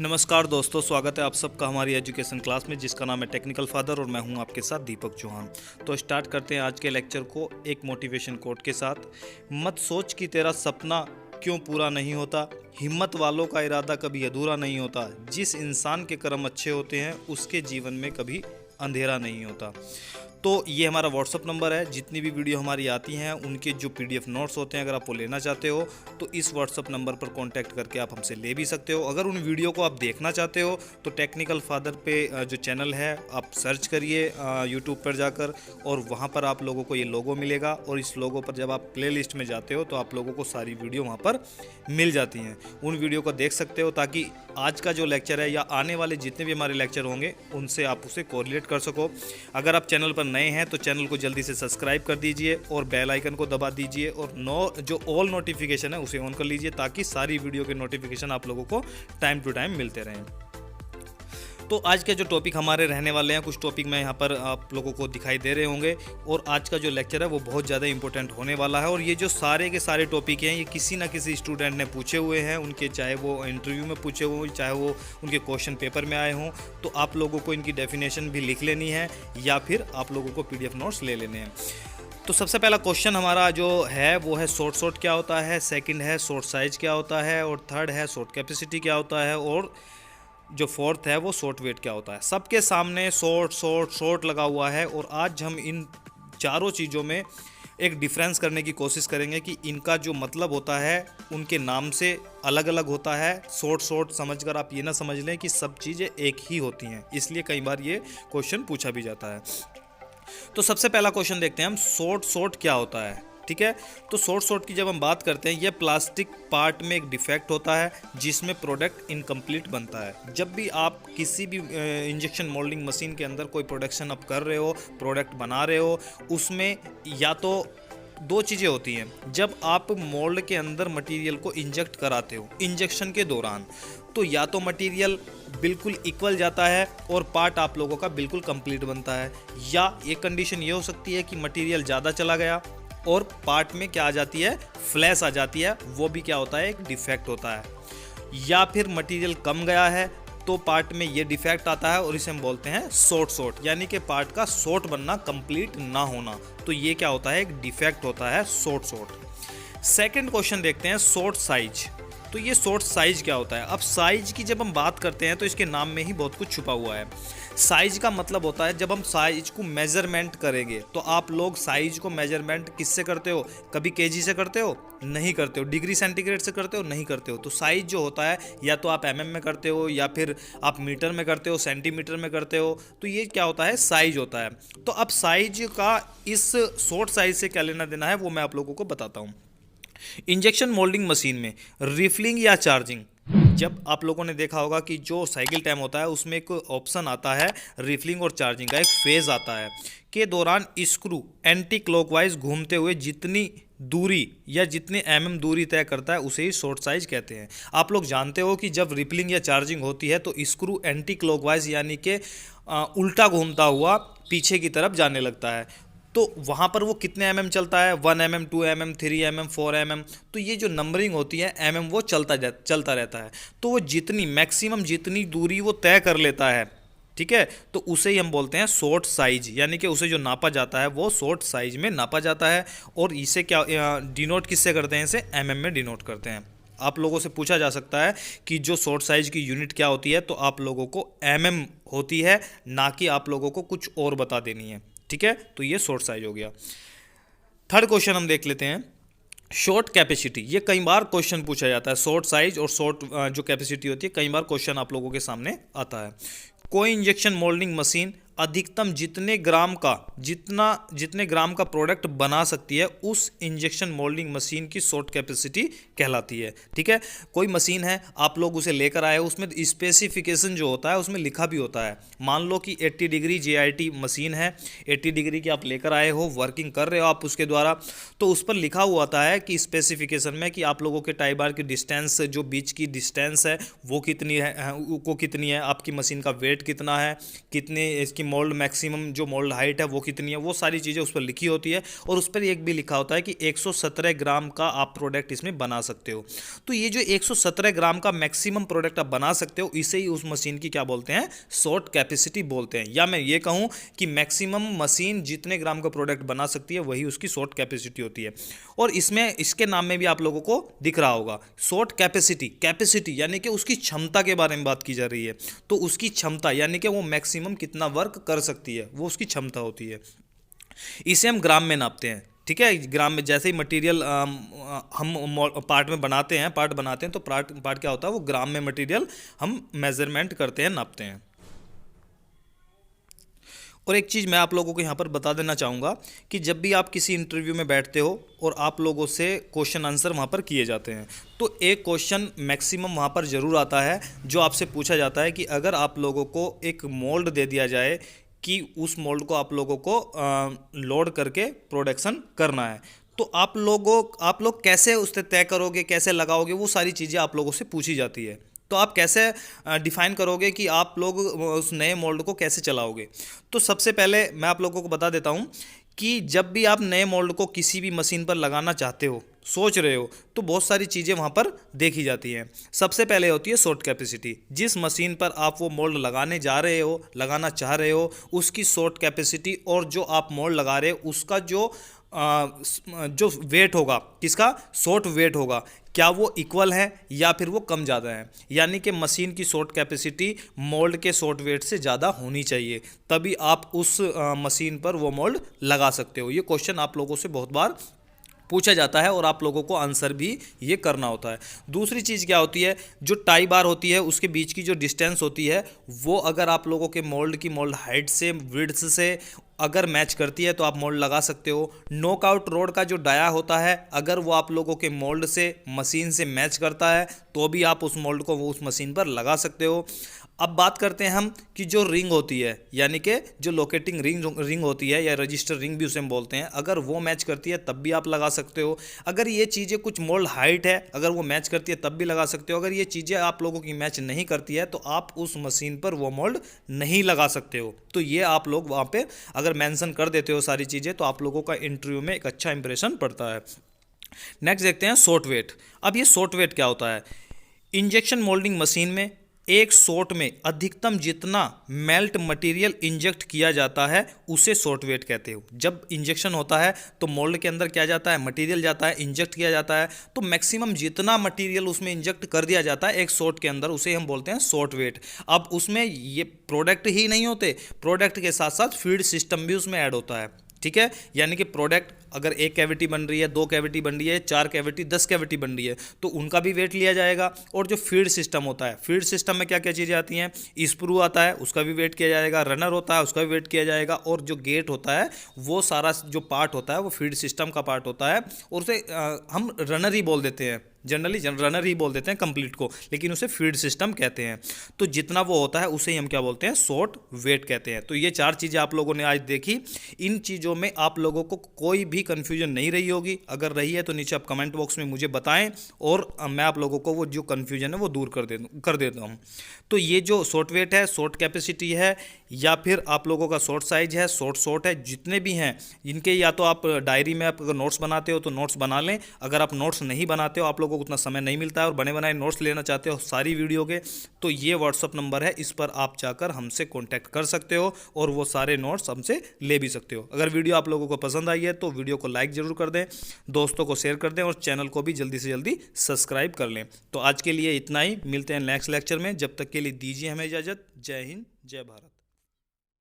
नमस्कार दोस्तों, स्वागत है आप सबका हमारी एजुकेशन क्लास में जिसका नाम है टेक्निकल फादर और मैं हूं आपके साथ दीपक चौहान। तो स्टार्ट करते हैं आज के लेक्चर को एक मोटिवेशन कोट के साथ। मत सोच कि तेरा सपना क्यों पूरा नहीं होता, हिम्मत वालों का इरादा कभी अधूरा नहीं होता, जिस इंसान के कर्म अच्छे होते हैं उसके जीवन में कभी अंधेरा नहीं होता। तो ये हमारा व्हाट्सअप नंबर है। जितनी भी वीडियो हमारी आती हैं उनके जो पीडीएफ नोट्स होते हैं, अगर आप वो लेना चाहते हो तो इस व्हाट्सअप नंबर पर कांटेक्ट करके आप हमसे ले भी सकते हो। अगर उन वीडियो को आप देखना चाहते हो तो टेक्निकल फादर पे जो चैनल है आप सर्च करिए यूट्यूब पर जाकर, और वहाँ पर आप लोगों को ये लोगो मिलेगा, और इस लोगो पर जब आप प्ले लिस्ट में जाते हो तो आप लोगों को सारी वीडियो वहाँ पर मिल जाती हैं। उन वीडियो को देख सकते हो ताकि आज का जो लेक्चर है या आने वाले जितने भी हमारे लेक्चर होंगे उनसे आप उसे कोरिलेट कर सको। अगर आप चैनल पर नए हैं तो चैनल को जल्दी से सब्सक्राइब कर दीजिए और बेल आइकन को दबा दीजिए, और जो ऑल नोटिफिकेशन है उसे ऑन कर लीजिए ताकि सारी वीडियो के नोटिफिकेशन आप लोगों को टाइम टू टाइम मिलते रहें। तो आज के जो टॉपिक हमारे रहने वाले हैं, कुछ टॉपिक मैं यहाँ पर आप लोगों को दिखाई दे रहे होंगे, और आज का जो लेक्चर है वो बहुत ज़्यादा इंपॉर्टेंट होने वाला है। और ये जो सारे के सारे टॉपिक हैं ये किसी ना किसी स्टूडेंट ने पूछे हुए हैं, उनके चाहे वो इंटरव्यू में पूछे हुए हों, चाहे वो उनके क्वेश्चन पेपर में आए हों। तो आप लोगों को इनकी डेफिनेशन भी लिख लेनी है या फिर आप लोगों को PDF नोट्स ले लेने हैं। तो सबसे पहला क्वेश्चन हमारा जो है वो है शॉर्ट क्या होता है, सेकंड है शॉर्ट साइज क्या होता है, और थर्ड है शॉर्ट कैपेसिटी क्या होता है, और जो फोर्थ है वो शॉर्ट वेट क्या होता है। सबके सामने शॉर्ट लगा हुआ है, और आज हम इन चारों चीज़ों में एक डिफरेंस करने की कोशिश करेंगे कि इनका जो मतलब होता है उनके नाम से अलग अलग होता है। शॉर्ट समझकर आप ये ना समझ लें कि सब चीज़ें एक ही होती हैं, इसलिए कई बार ये क्वेश्चन पूछा भी जाता है। तो सबसे पहला क्वेश्चन देखते हैं हम, शॉर्ट क्या होता है। ठीक है, तो शॉर्ट की जब हम बात करते हैं, यह प्लास्टिक पार्ट में एक डिफेक्ट होता है जिसमें प्रोडक्ट इनकम्प्लीट बनता है। जब भी आप किसी भी इंजेक्शन मोल्डिंग मशीन के अंदर कोई प्रोडक्शन आप कर रहे हो, प्रोडक्ट बना रहे हो, उसमें या तो दो चीज़ें होती हैं। जब आप मोल्ड के अंदर मटेरियल को इंजेक्ट कराते हो इंजेक्शन के दौरान, तो या तो मटेरियल बिल्कुल इक्वल जाता है और पार्ट आप लोगों का बिल्कुल कंप्लीट बनता है, या एक कंडीशन ये हो सकती है कि मटेरियल ज़्यादा चला गया और पार्ट में क्या आ जाती है, फ्लैश आ जाती है, वो भी क्या होता है, एक डिफेक्ट होता है। या फिर मटेरियल कम गया है तो पार्ट में ये डिफेक्ट आता है और इसे हम बोलते हैं शॉर्ट, यानी कि पार्ट का शॉर्ट बनना, कंप्लीट ना होना। तो ये क्या होता है, एक डिफेक्ट होता है शॉर्ट। सेकंड क्वेश्चन देखते हैं, शॉर्ट साइज। तो ये शॉर्ट साइज क्या होता है। अब साइज की जब हम बात करते हैं तो इसके नाम में ही बहुत कुछ छुपा हुआ है। साइज का मतलब होता है जब हम साइज को मेजरमेंट करेंगे, तो आप लोग साइज को मेजरमेंट किससे करते हो, कभी केजी से करते हो, नहीं करते हो, डिग्री सेंटीग्रेड से करते हो, नहीं करते हो। तो साइज जो होता है या तो आप mm में करते हो या फिर आप मीटर में करते हो, सेंटीमीटर में करते हो। तो ये क्या होता है, साइज होता है। तो अब साइज का इस शॉर्ट साइज से क्या लेना देना है वो मैं आप लोगों को बताता हूँ। इंजेक्शन मोल्डिंग मशीन में रिफिलिंग या चार्जिंग, जब आप लोगों ने देखा होगा कि जो साइकिल टाइम होता है उसमें एक ऑप्शन आता है रिफिलिंग और चार्जिंग का, एक फेज आता है के दौरान स्क्रू एंटी क्लॉकवाइज घूमते हुए जितनी दूरी या जितने दूरी तय करता है उसे ही शॉर्ट साइज कहते हैं। आप लोग जानते हो कि जब रिफिलिंग या चार्जिंग होती है तो स्क्रू एंटी क्लॉकवाइज यानी कि उल्टा घूमता हुआ पीछे की तरफ जाने लगता है। तो वहाँ पर वो कितने चलता है, 1 mm, 2 mm, 3 mm, 4 mm। तो ये जो नंबरिंग होती है वो चलता रहता है। तो वो जितनी मैक्सिमम जितनी दूरी वो तय कर लेता है, ठीक है, तो उसे ही हम बोलते हैं शॉर्ट साइज, यानी कि उसे जो नापा जाता है वो शॉर्ट साइज में नापा जाता है। और इसे क्या डिनोट किससे करते हैं, इसे में डिनोट करते हैं। आप लोगों से पूछा जा सकता है कि जो शॉर्ट साइज की यूनिट क्या होती है, तो आप लोगों को होती है, ना कि आप लोगों को कुछ और बता देनी है। ठीक है, तो ये शॉर्ट साइज हो गया। थर्ड क्वेश्चन हम देख लेते हैं, शॉर्ट कैपेसिटी। ये कई बार क्वेश्चन पूछा जाता है, शॉर्ट साइज और शॉर्ट जो कैपेसिटी होती है, कई बार क्वेश्चन आप लोगों के सामने आता है। कोई इंजेक्शन मोल्डिंग मशीन अधिकतम जितने ग्राम का प्रोडक्ट बना सकती है उस इंजेक्शन मोल्डिंग मशीन की शॉर्ट कैपेसिटी कहलाती है। ठीक है, कोई मशीन है, आप लोग उसे लेकर आए हो, उसमें स्पेसिफिकेशन जो होता है उसमें लिखा भी होता है। मान लो कि 80 डिग्री JIT मशीन है, 80 डिग्री की आप लेकर आए हो, वर्किंग कर रहे हो आप उसके द्वारा, तो उस पर लिखा हुआ होता है कि स्पेसिफिकेशन में कि आप लोगों के टाई बार की डिस्टेंस, जो बीच की डिस्टेंस है वो कितनी है, आपकी मशीन का वेट कितना है, कितने इसकी मोल्ड मैक्सिमम जो मोल्ड हाइट है वो कितनी है, वो सारी चीज़ें उस पर लिखी होती है। और उस पर एक भी लिखा होता है कि 117 ग्राम का आप प्रोडक्ट इसमें बना सकते हो। तो ये जो 117 ग्राम का मैक्सिमम प्रोडक्ट आप बना सकते हो, इसे ही उस मशीन की क्या बोलते हैं, सॉर्ट कैपेसिटी बोलते हैं। या मैं ये कहूँ कि मैक्सिमम मशीन जितने ग्राम का प्रोडक्ट बना सकती है वही उसकी सॉर्ट कैपेसिटी होती है। और इसमें इसके नाम में भी आप लोगों को दिख रहा होगा सॉर्ट कैपेसिटी, कैपेसिटी यानी कि उसकी क्षमता के बारे में बात की जा रही है। तो उसकी क्षमता यानी कि वो मैक्सिमम कितना वर्क कर सकती है, वो उसकी क्षमता होती है। इसे हम ग्राम में नापते हैं, ठीक है। ग्राम में जैसे ही मटेरियल हम पार्ट में बनाते हैं, पार्ट बनाते हैं, तो पार्ट क्या होता है, वो ग्राम में मटेरियल हम मेजरमेंट करते हैं, नापते हैं। और एक चीज़ मैं आप लोगों को यहाँ पर बता देना चाहूँगा कि जब भी आप किसी इंटरव्यू में बैठते हो और आप लोगों से क्वेश्चन आंसर वहाँ पर किए जाते हैं, तो एक क्वेश्चन मैक्सिमम वहाँ पर ज़रूर आता है जो आपसे पूछा जाता है कि अगर आप लोगों को एक मोल्ड दे दिया जाए कि उस मोल्ड को आप लोगों को लोड करके प्रोडक्शन करना है, तो आप लोग कैसे उसे तय करोगे, कैसे लगाओगे, वो सारी चीज़ें आप लोगों से पूछी जाती है। तो आप कैसे डिफाइन करोगे कि आप लोग उस नए मोल्ड को कैसे चलाओगे। तो सबसे पहले मैं आप लोगों को बता देता हूँ कि जब भी आप नए मोल्ड को किसी भी मशीन पर लगाना चाहते हो, सोच रहे हो, तो बहुत सारी चीज़ें वहाँ पर देखी जाती हैं। सबसे पहले होती है सॉर्ट कैपेसिटी। जिस मशीन पर आप वो मोल्ड लगाने जा रहे हो, लगाना चाह रहे हो, उसकी सॉर्ट कैपेसिटी और जो आप मोल्ड लगा रहे हो उसका जो वेट होगा, किसका, सॉर्ट वेट होगा, क्या वो इक्वल है या फिर वो कम ज़्यादा है। यानी कि मशीन की सॉर्ट कैपेसिटी मोल्ड के सॉर्ट वेट से ज़्यादा होनी चाहिए, तभी आप उस मशीन पर वो मोल्ड लगा सकते हो। ये क्वेश्चन आप लोगों से बहुत बार पूछा जाता है और आप लोगों को आंसर भी ये करना होता है। दूसरी चीज़ क्या होती है, जो टाई बार होती है उसके बीच की जो डिस्टेंस होती है, वो अगर आप लोगों के मोल्ड की मोल्ड हाइट से, विड्थ से अगर मैच करती है तो आप मोल्ड लगा सकते हो। नॉकआउट रोड का जो डाया होता है, अगर वो आप लोगों के मोल्ड से, मशीन से मैच करता है तो भी आप उस मोल्ड को उस मशीन पर लगा सकते हो। अब बात करते हैं हम कि जो रिंग होती है, यानी कि जो लोकेटिंग रिंग होती है या रजिस्टर रिंग भी उसे हम बोलते हैं, अगर वो मैच करती है तब भी आप लगा सकते हो। अगर ये चीज़ें कुछ मोल्ड हाइट है, अगर वो मैच करती है तब भी लगा सकते हो। अगर ये चीज़ें आप लोगों की मैच नहीं करती है तो आप उस मशीन पर वो मोल्ड नहीं लगा सकते हो। तो ये आप लोग वहाँ पे अगर मेंशन कर देते हो सारी चीज़ें तो आप लोगों का इंटरव्यू में एक अच्छा इंप्रेशन पड़ता है। नेक्स्ट देखते हैं शॉर्ट वेट। अब ये शॉर्ट वेट क्या होता है, इंजेक्शन मोल्डिंग मशीन में एक शॉट में अधिकतम जितना मेल्ट मटेरियल इंजेक्ट किया जाता है उसे शॉर्ट वेट कहते हो। जब इंजेक्शन होता है तो मोल्ड के अंदर क्या जाता है, मटेरियल जाता है, इंजेक्ट किया जाता है, तो मैक्सिमम जितना मटेरियल उसमें इंजेक्ट कर दिया जाता है एक शॉट के अंदर, उसे हम बोलते हैं शॉर्ट वेट। अब उसमें ये प्रोडक्ट ही नहीं होते, प्रोडक्ट के साथ साथ फीड सिस्टम भी उसमें ऐड होता है, ठीक है। यानी कि प्रोडक्ट अगर एक कैविटी बन रही है, 2 कैविटी बन रही है, 4 कैविटी, 10 कैविटी बन रही है, तो उनका भी वेट लिया जाएगा। और जो फीड सिस्टम होता है, फीड सिस्टम में क्या क्या चीज़ें आती हैं, स्प्रू आता है उसका भी वेट किया जाएगा, रनर होता है उसका भी वेट किया जाएगा, और जो गेट होता है वो सारा जो पार्ट होता है वो फीड सिस्टम का पार्ट होता है। और उसे हम रनर ही बोल देते हैं, जनरली रनर ही बोल देते हैं कंप्लीट को, लेकिन उसे फीड सिस्टम कहते हैं। तो जितना वो होता है उसे ही हम क्या बोलते हैं, शॉर्ट वेट कहते हैं। तो ये 4 चीज़ें आप लोगों ने आज देखी। इन चीज़ों में आप लोगों को कोई भी कन्फ्यूजन नहीं रही होगी। अगर रही है तो नीचे आप कमेंट बॉक्स में मुझे बताएं और मैं आप लोगों को वो जो कन्फ्यूजन है वो दूर कर देता हूँ। तो ये जो शॉर्ट वेट है, शॉर्ट कैपेसिटी है, या फिर आप लोगों का शॉर्ट साइज है, शॉर्ट है, जितने भी हैं इनके या तो आप डायरी में आप अगर नोट्स बनाते हो तो नोट्स बना लें। अगर आप नोट्स नहीं बनाते हो, आप लोगों को उतना समय नहीं मिलता है और बने बनाए नोट्स लेना चाहते हो सारी वीडियो के, तो ये व्हाट्सअप नंबर है, इस पर आप जाकर हमसे कॉन्टैक्ट कर सकते हो और वो सारे नोट्स हमसे ले भी सकते हो। अगर वीडियो आप लोगों को पसंद आई है तो वीडियो को लाइक ज़रूर कर दें, दोस्तों को शेयर कर दें और चैनल को भी जल्दी से जल्दी सब्सक्राइब कर लें। तो आज के लिए इतना ही, मिलते हैं नेक्स्ट लेक्चर में। जब तक के लिए दीजिए हमें इजाज़त। जय हिंद, जय भारत।